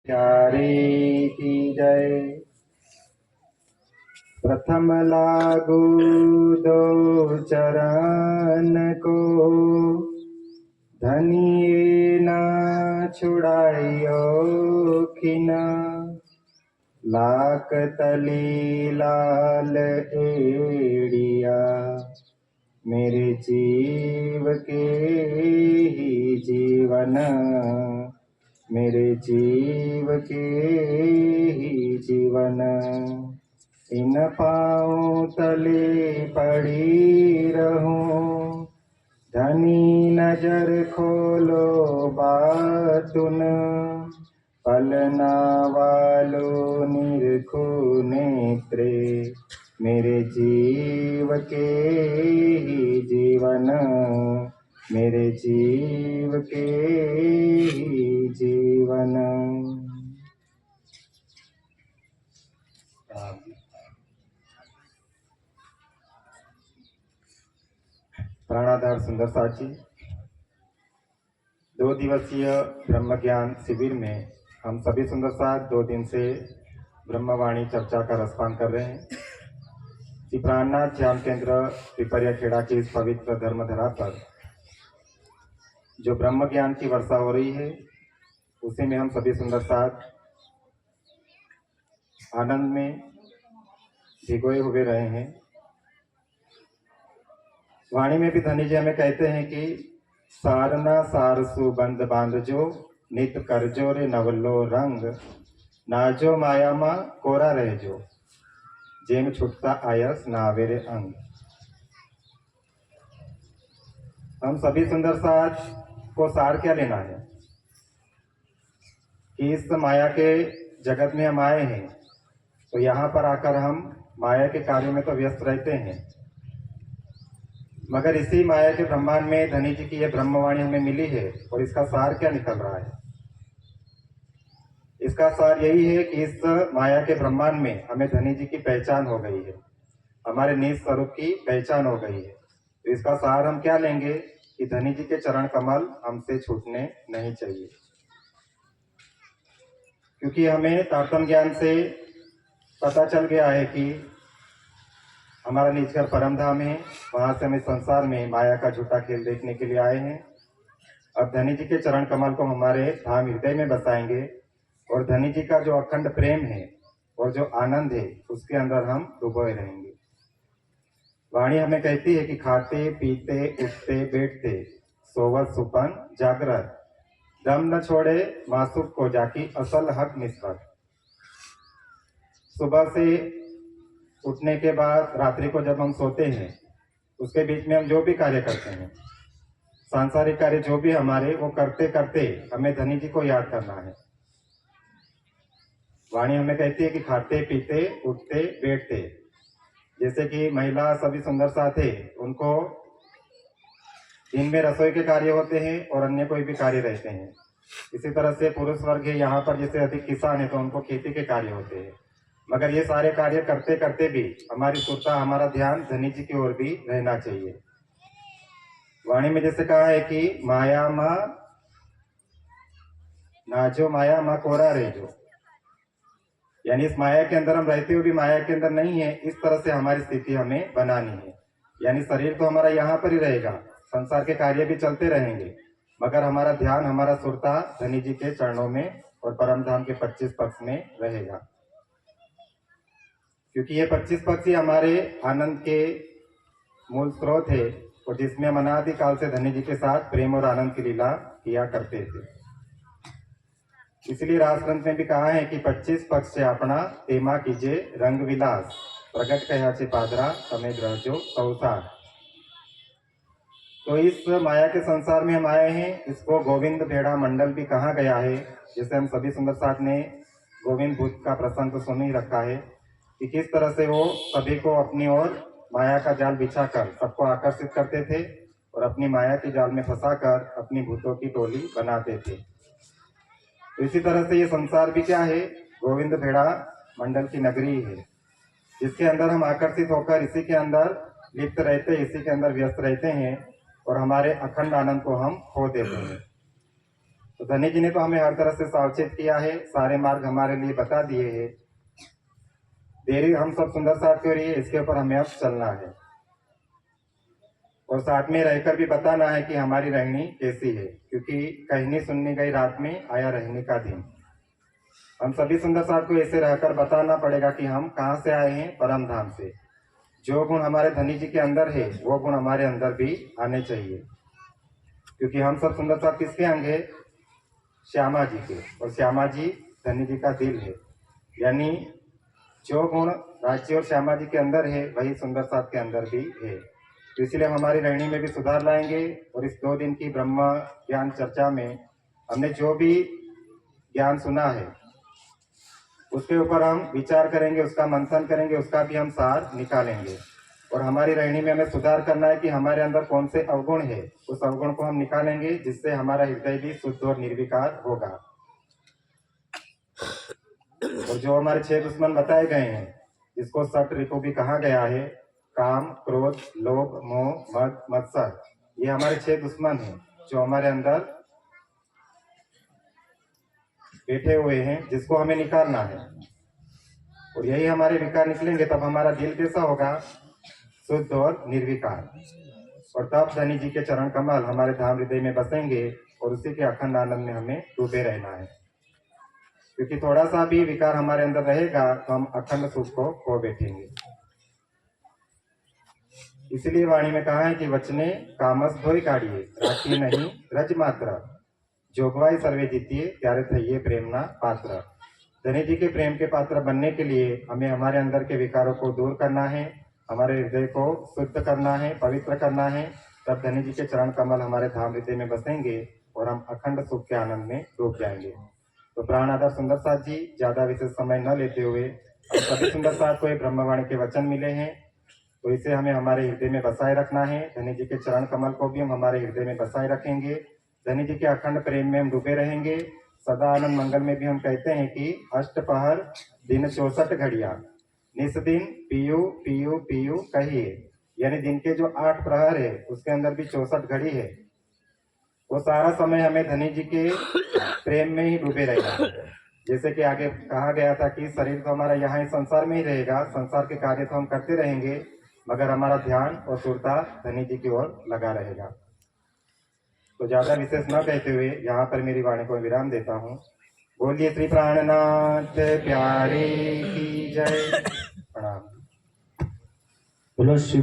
प्यारे की जय। प्रथम लागू दो चरण को, धनिये न छुड़ाइयो खिना। लाख तली लाल एड़िया, मेरे जीव के ही जीवन, मेरे जीव के ही जीवन। इन पाँव तले पड़ी रहूं, धनी नजर खोलो बातुन। पलना वालो निरखो नेत्रे, मेरे जीव के ही जीवन, मेरे जीव के ही जीवन। प्राणाधार सुंदर साची 2 दिवसीय ब्रह्म ज्ञान शिविर में हम सभी सुंदर साथ 2 दिन से ब्रह्मवाणी चर्चा का रसपान कर रहे हैं। श्री प्राणनाथ ध्यान केंद्र पिपरिया खेड़ा की इस पवित्र धर्मधरा पर जो ब्रह्म ज्ञान की वर्षा हो रही है, उसी में हम सभी सुंदर साथ आनंद में भिगोए हुए रहे हैं। वाणी में भी धनी जी हमें कहते हैं कि सारना सारसु बंद बांध जो, नित करजो रे नवलो रंग। नाजो माया मा कोरा रह जो, जेम छुटता आयस नावेरे अंग। हम सभी सुंदर साथ को सार क्या लेना है कि इस माया के जगत में हम आए हैं, तो यहाँ पर आकर हम माया के कार्यों में तो व्यस्त रहते हैं, मगर इसी माया के ब्रह्मांड में धनी जी की यह ब्रह्मवाणी हमें मिली है। और इसका सार क्या निकल रहा है? इसका सार यही है कि इस माया के ब्रह्मांड में हमें धनी जी की पहचान हो गई है, हमारे निज स्वरूप की पहचान हो गई है। तो इसका सार हम क्या लेंगे कि धनी जी के चरण कमल हमसे छूटने नहीं चाहिए, क्योंकि हमें तारतम्य ज्ञान से पता चल गया है कि हमारा निज घर परम धाम है। वहां से हम इस संसार में माया का झूठा खेल देखने के लिए आए हैं। अब धनी जी के चरण कमल को हमारे धाम हृदय में बसाएंगे और धनी जी का जो अखंड प्रेम है और जो आनंद है, उसके अंदर हम डूबे रहेंगे। वाणी हमें कहती है कि खाते पीते उठते बैठते सोवत सुपन जागृत, दम न छोड़े मासूक को जाकी असल हक निस्बत। सुबह से उठने के बाद रात्रि को जब हम सोते हैं, उसके बीच में हम जो भी कार्य करते हैं, सांसारिक कार्य जो भी हमारे, वो करते करते हमें धनी जी को याद करना है। वाणी हमें कहती है कि खाते पीते उठते बैठते, जैसे कि महिला सभी सुंदर साथ है, उनको दिन में रसोई के कार्य होते हैं और अन्य कोई भी कार्य रहते हैं। इसी तरह से पुरुष वर्ग है, यहाँ पर जैसे अधिक किसान है तो उनको खेती के कार्य होते हैं। मगर ये सारे कार्य करते करते भी हमारी सुरता, हमारा ध्यान धनी जी की ओर भी रहना चाहिए। वाणी में जैसे कहा है कि माया माँ नाजो माया माँ कोरा रेजो, यानी इस माया के अंदर हम रहते हुए भी माया के अंदर नहीं है, इस तरह से हमारी स्थिति हमें बनानी है। यानी शरीर तो हमारा यहाँ पर ही रहेगा, संसार के कार्य भी चलते रहेंगे, मगर हमारा ध्यान, हमारा सुरता धनी जी के चरणों में और परम धाम के 25 पक्ष में रहेगा, क्योंकि ये 25 पक्ष ही हमारे आनंद के मूल स्रोत है और जिसमें हम अनादिकाल से धनी जी के साथ प्रेम और आनंद की लीला किया करते थे। इसलिए रास ग्रंथ में भी कहा है कि 25 पक्ष से अपना तेमा कीजिए रंग विलास, प्रगट कया से पादरा समय ग्रह जो संसार। तो इस माया के संसार में हम आए हैं, इसको गोविंद भेड़ा मंडल भी कहा गया है। जैसे हम सभी सुंदर साथ ने गोविंद भूत का प्रसंग तो सुन ही रखा है कि किस तरह से वो सभी को अपनी ओर माया का जाल बिछाकर सबको आकर्षित करते थे और अपनी माया के जाल में फंसाकर अपनी भूतों की टोली बनाते थे। तो इसी तरह से ये संसार भी क्या है, गोविंद भेड़ा मंडल की नगरी है, जिसके अंदर हम आकर्षित होकर इसी के अंदर लिप्त रहते, इसी के अंदर व्यस्त रहते हैं और हमारे अखंड आनंद को हम खो देते हैं। तो धनी जी ने तो हमें हर तरह से सावचेत किया है, सारे मार्ग हमारे लिए बता दिए हैं। देरी हम सब सुंदर साथ हो रही है, इसके ऊपर हमें अब चलना है और साथ में रहकर भी बताना है कि हमारी रहनी कैसी है, क्योंकि कहनी सुननी गई रात में आया रहने का दिन। हम सभी सुंदर साथ को ऐसे रहकर बताना पड़ेगा कि हम कहाँ से आए हैं, परम धाम से। जो गुण हमारे धनी जी के अंदर है वो गुण हमारे अंदर भी आने चाहिए, क्योंकि हम सब सुंदर साथ किसके अंग है, श्यामा जी के, और श्यामा जी धनी जी का दिल है। यानी जो गुण राज्य और श्यामा जी के अंदर है वही सुंदर साथ के अंदर भी है। तो इसलिए हम हमारी रहनी में भी सुधार लाएंगे और इस 2 दिन की ब्रह्म ज्ञान चर्चा में हमने जो भी ज्ञान सुना है उसके ऊपर हम विचार करेंगे, उसका मंथन करेंगे, उसका भी हम सार निकालेंगे और हमारी रहनी में हमें सुधार करना है कि हमारे अंदर कौन से अवगुण है, उस अवगुण को हम निकालेंगे जिससे हमारा हृदय भी शुद्ध और निर्विकार होगा। और जो हमारे 6 दुश्मन बताए गए हैं, जिसको सट रिपु भी कहा गया है, काम, क्रोध, लोभ, मोह, मद, मत्सर, ये हमारे 6 दुश्मन हैं जो हमारे अंदर बैठे हुए हैं, जिसको हमें निकालना है। और यही हमारे विकार निकलेंगे तब हमारा दिल कैसा होगा, शुद्ध और निर्विकार। और तब धनी जी के चरण कमल हमारे धाम हृदय में बसेंगे और उसी के अखंड आनंद में हमें डूबे रहना है, क्योंकि थोड़ा सा भी विकार हमारे अंदर रहेगा तो हम अखंड सुख को खो बैठेंगे। इसलिए वाणी में कहा है कि वचने कामस धोई काढ़िए, राखी नहीं रज मात्र, जोगवाई सर्वे जीतिए, त्यारे थइए प्रेमना पात्र। धनी जी के प्रेम के पात्र बनने के लिए हमें हमारे अंदर के विकारों को दूर करना है, हमारे हृदय को शुद्ध करना है, पवित्र करना है। तब धनी जी के चरण कमल हमारे धाम हृदय में बसेंगे और हम अखंड सुख के आनंद में डूब जाएंगे। तो प्राण आदर सुंदर साथ जी, ज्यादा विशेष समय न लेते हुए हम सभी सुंदर साथ को ब्रह्मवाणी के वचन मिले हैं, तो इसे हमें हमारे हृदय में बसाए रखना है। धनी जी के चरण कमल को भी हम हमारे हृदय में बसाए रखेंगे। धनी जी के अखंड प्रेम में हम डूबे रहेंगे। सदा आनंद मंगल में भी हम कहते हैं कि अष्टपहर दिन 64 घड़िया, निस दिन पीयू पीयू पीयू कहिए, यानी दिन के जो 8 प्रहर है उसके अंदर भी 64 घड़ी है। वो सारा समय हमें धनी जी के प्रेम में ही डूबे रहना है। जैसे कि आगे कहा गया था कि शरीर तो हमारा यहाँ ही संसार में ही रहेगा, संसार के कार्य तो हम करते रहेंगे, मगर हमारा ध्यान और सुरता धनी जी की ओर लगा रहेगा। तो ज्यादा विशेष न कहते हुए यहाँ पर मेरी वाणी को विराम देता हूँ। बोलिए श्री प्राणनाथ प्यारे की जय। प्रणाम। बोलो श्री